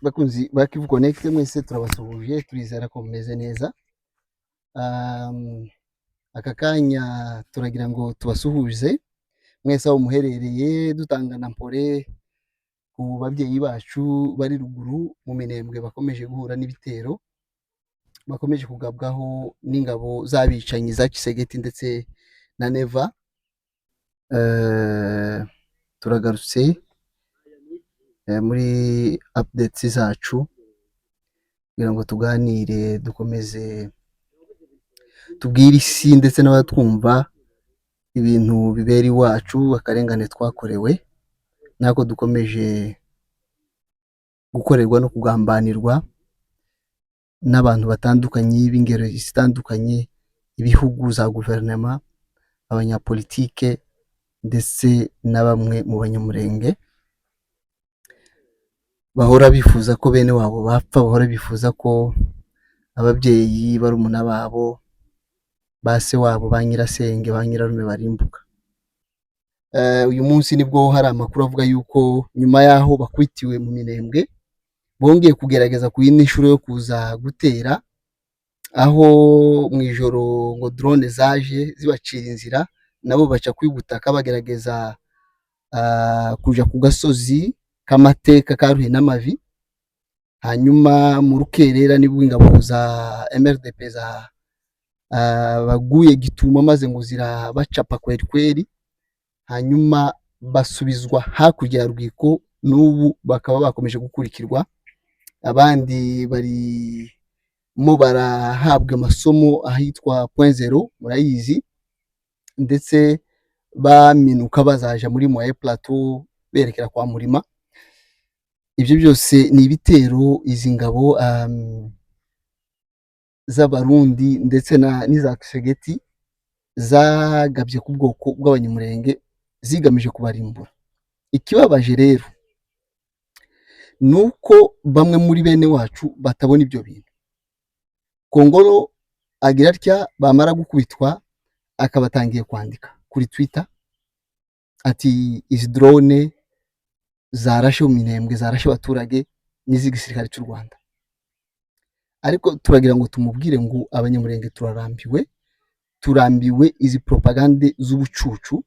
bakunzi ba Kivu Connect mwese turabasuhuje turizera ko mumeze neza. Aka kanya turagira ngo tubasuhuze mwese aho muherereye, dutanga na mpore ku babyeyi bacu bari ruguru mu Minembwe bakomeje guhura n'ibitero, bakomeje kugabwaho n'ingabo z'abicanyi za Kisegeti ndetse na Neva. Turagarutse muri updates zacu kugira ngo tuganire, dukomeze tubwire isi ndetse n'abatwumva ibintu bibera iwacu, akarengane twakorewe nako dukomeje gukorerwa no kugambanirwa n'abantu batandukanye b'ingero zitandukanye, ibihugu, za guverinoma, abanyapolitike ndetse na bamwe mu banyamurenge bahora bifuza ko bene wabo bapfa, bahora bifuza ko ababyeyi barumuna babo, ba se wabo, ba nyirasenge, ba nyirarume barimbuka. Uyu munsi nibwo hari amakuru avuga yuko nyuma yaho bakwitiwe mu Minembwe bongeye kugerageza ku yindi nshuro yo kuza gutera, aho mu ijoro ngo drone zaje zibacira inzira, nabo baca kwibutaka bagerageza kuja ku gasozi k'amateka ka Ruhinamavi. Hanyuma mu rukerera nibwo ingabo za MRDP za baguye gituma maze ngo zirabacapa kweri kweri, hanyuma basubizwa hakurya ya Rwiko, n'ubu bakaba bakomeje gukurikirwa. Abandi barimo barahabwa amasomo ahitwa point zero, murayizi, ndetse baminuka bazaja muri Moye Plateau berekera kwa Murima. Ibyo byose ni ibitero izi ngabo z'abarundi ndetse n'iza Kisegeti zagabye ku bwoko bw'abanyamurenge zigamije kubarimbura. Ikibabaje rero nuko bamwe muri bene wacu batabona ibyo bintu. Kongolo agira atya, bamara gukubitwa akabatangiye kwandika kuri Twitter ati izi drone zarashe mu Minembwe, zarashe abaturage n'iz'igisirikare cy'u Rwanda. Ariko turagira ngo tumubwire ngo abanyamurenge turambiwe izi propagande z'ubucucu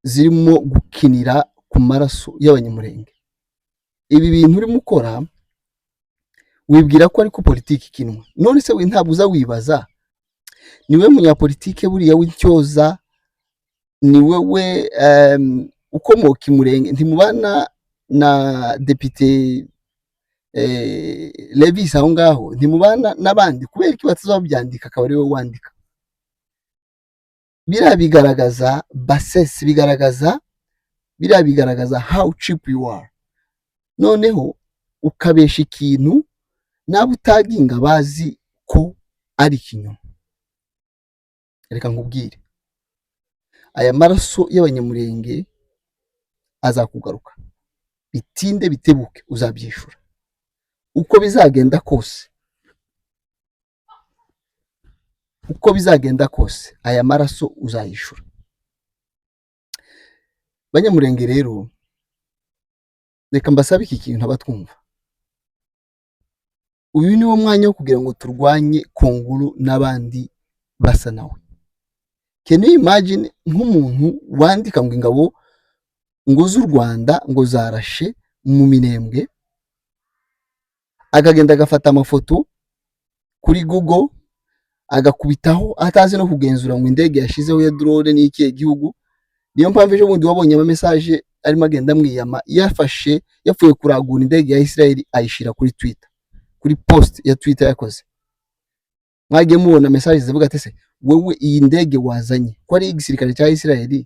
zirimo gukinira ku maraso y'abanyamurenge. Ibi bintu urimo ukora wibwira ko ariko politiki ikinwa, none se we ntabwo uza wibaza, niwe munyapolitike buriya w'intyoza, ni wewe ukomoka imurenge, ntimubana na depite Levis aho ngaho, ntimubana n'abandi, kubera ko batazabyandika akaba ari wowe wandika. Biriya bigaragaza bassesse, biriya bigaragaza how cheap you are. Noneho ukabesha ikintu nabo utaginga bazi ko ari ikinyoma. Reka nkubwire, aya maraso y'abanyamurenge azakugaruka, bitinde bitebuke, uzabyishura uko bizagenda kose, aya maraso uzayishura. Banyamurenge rero, reka mbasabe iki kintu abatwumva, uyu ni wo mwanya wo kugira ngo turwanye Kongolo n'abandi basa nawe. Can you imagine nk'umuntu wandika ngo ingabo ngo z'u Rwanda ngo zarashe mu Minembwe, akagenda agafata amafoto kuri Google agakubitaho atazi no kugenzura ngo indege yashizeho ya drone ni ikihe gihugu. Niyo mpamvu ejo bundi wabonye ama message arimo agenda mwiyama, yapfuye kuragura indege ya Israel ayishira kuri Twitter, kuri post ya Twitter yakoze. Mwagiye mubona message zivuga ati se wewe iyi ndege wazanye ko ari igisirikare cya Israel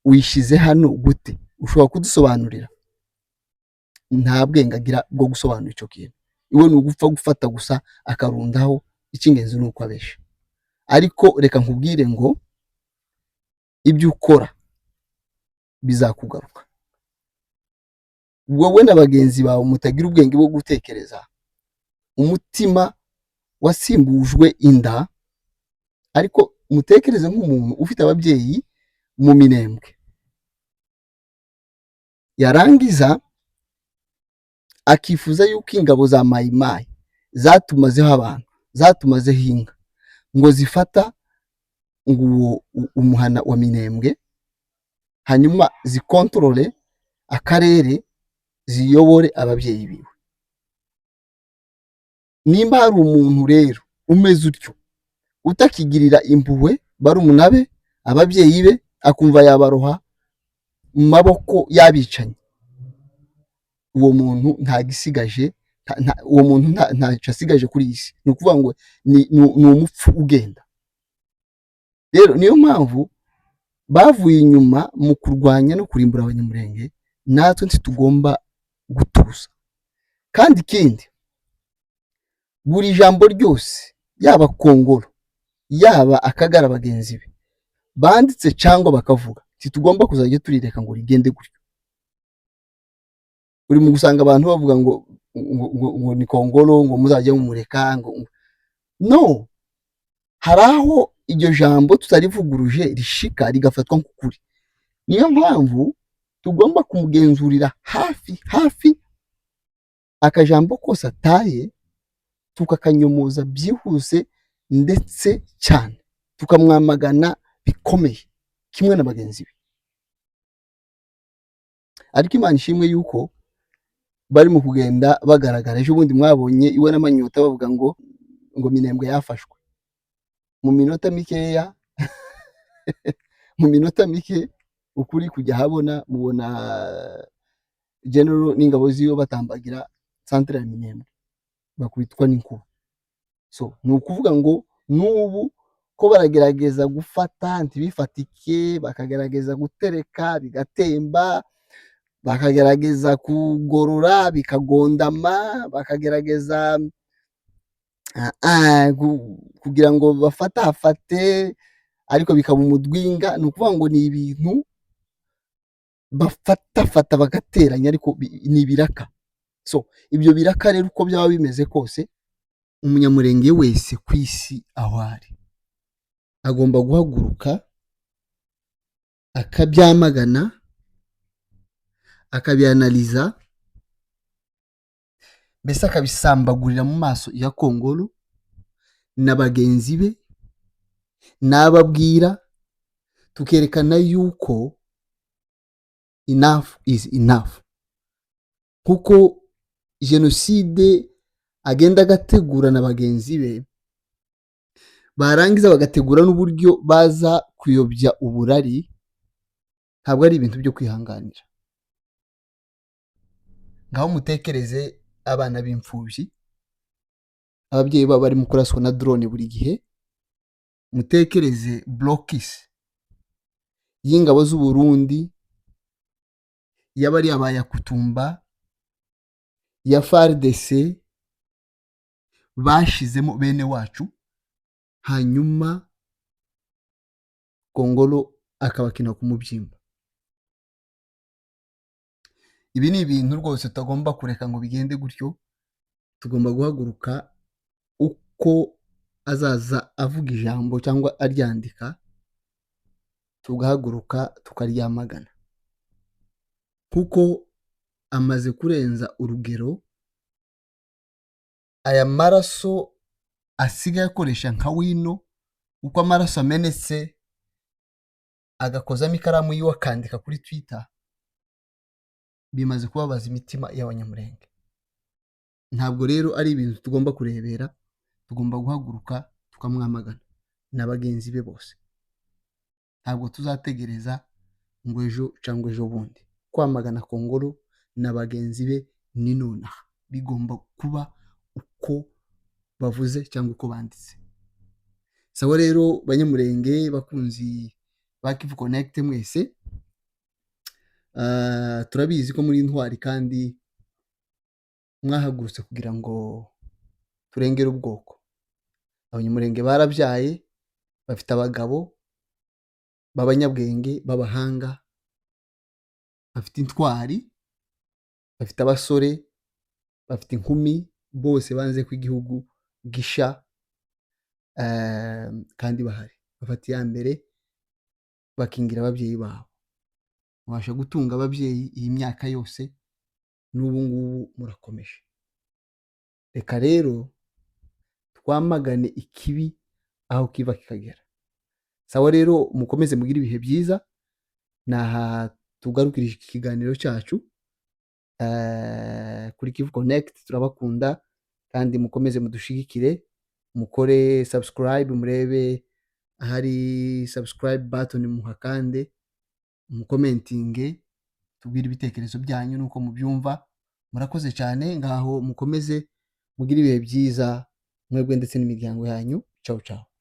uyishize hano gute? Ushobora kudusobanurira? Nta bwenge agira bwo gusobanura icyo kintu, iwe ni ugupfa gufata gusa akarundaho, icy'ingenzi ni uko abesha. Ariko reka nkubwire ngo ibyo ukora bizakugaruka. Wowe na bagenzi bawe mutagira ubwenge bwo gutekereza, umutima wasimbujwe inda, ariko mutekereze nk'umuntu ufite ababyeyi mu Minembwe, yarangiza akifuza yuko ingabo za mayimayi zatumazeho abantu, zatumazeho inka, ngo zifata ngo umuhana wa Minembwe, hanyuma zikontorore akarere, ziyobore ababyeyi biwe. Nimba hari umuntu rero umeze utyo, utakigirira impuhwe barumuna be, ababyeyi be, akumva yabaroha mu maboko y'abicanyi, uwo muntu ntagisigaje, uwo muntu ntacyo asigaje kuri iyi si. Ni ukuvuga ngo ni umupfu ugenda. Rero niyo mpamvu bavuye inyuma mu kurwanya no kurimbura Abanyamulenge, natwe ntitugomba gutuza. Kandi ikindi, buri jambo ryose, yaba Kongolo, yaba Akagara bagenzi be banditse cyangwa bakavuga, ntitugomba kuzajya turireka ngo rigende gutyo. Uri mu gusanga abantu bavuga ngo ni Kongolo, ngo muzajya mumureka, ngo no, hari aho iryo jambo tutarivuguruje rishika rigafatwa nk'ukuri. Niyo mpamvu tugomba kumugenzurira hafi, akajambo kose ataye tukakanyomoza byihuse ndetse cyane, tukamwamagana bikomeye kimwe na bagenzi be. Ariko Imana ishimwe yuko bari mu kugenda bagaragara. Ejo bundi mwabonye iwe n'amanyota bavuga ngo Minembwe yafashwe. Mu minota mikeya mu minota mike ukuri kujya habona, mubona general n'ingabo ziyo batambagira centre ya Minembwe, bakubitwa n'inkuba. So ni ukuvuga ngo n'ubu ko baragerageza gufata ntibifatike, bakagerageza gutereka bigatemba, bakagerageza kugorora bikagondama, bakagerageza kugira ngo bafatafate ariko bikaba umudwinga. Ni ukuvuga ngo ni ibintu bafatafata bagateranya ariko ni ibiraka. So ibyo biraka rero uko byaba bimeze kose, Umunyamulenge wese ku isi aho ari agomba guhaguruka akabyamagana, akabyanaliza, mbese akabisambagurira mu maso ya Kongolo na bagenzi be, n'ababwira, tukerekana yuko enough is enough. Kuko jenoside agenda agategura na bagenzi be, barangiza bagategura n'uburyo baza kuyobya uburari, ntabwo ari ibintu byo kwihanganira. Ngaho mutekereze abana b'imfubyi, ababyeyi babo bari mu kuraswa na drone buri gihe. Mutekereze blokisi y'ingabo z'u Burundi, y'abari abaya Kutumba, ya FARDC bashizemo bene wacu, hanyuma Kongolo akabakina ku mubyimba. Ibi ni ibintu rwose tutagomba kureka ngo bigende gutyo. Tugomba guhaguruka, uko azaza avuga ijambo cyangwa aryandika, tugahaguruka tukaryamagana, kuko amaze kurenza urugero. Aya maraso asigaye akoresha nka wino, uko amaraso amenetse agakozamo ikaramu yiwe akandika kuri Twitter, bimaze kubabaza imitima y'Abanyamulenge. Ntabwo rero ari ibintu tugomba kurebera, tugomba guhaguruka tukamwamagana na bagenzi be bose. Ntabwo tuzategereza ngo ejo cyangwa ejo bundi. Kwamagana Kongolo na bagenzi be ni nonaha, bigomba kuba uko bavuze cyangwa uko banditse. Sawa rero Banyamulenge, bakunzi ba Kivu Connect mwese, turabizi ko muri intwari kandi mwahagurutse kugira ngo turengere ubwoko. Abanyamulenge barabyaye, bafite abagabo b'abanyabwenge b'abahanga, bafite intwari, bafite abasore, bafite inkumi, bose banze ko igihugu gisha, kandi bahari bafata iya mbere bakingira ababyeyi babo. Mubasha gutunga ababyeyi iyi myaka yose, n'ubu ngubu murakomeje. Reka rero twamagane ikibi aho kiva kikagera. Sawa rero mukomeze mugire ibihe byiza, naha tugarukirije iki kiganiro cyacu kuri Kivu Connect. Turabakunda kandi mukomeze mudushigikire, mukore subscribe, murebe ahari subscribe button muhakande, mukomentinge, tubwire ibitekerezo byanyu nuko mubyumva. Murakoze cyane, ngaho mukomeze mugire ibihe byiza mwebwe ndetse n'imiryango yanyu. Ciao ciao.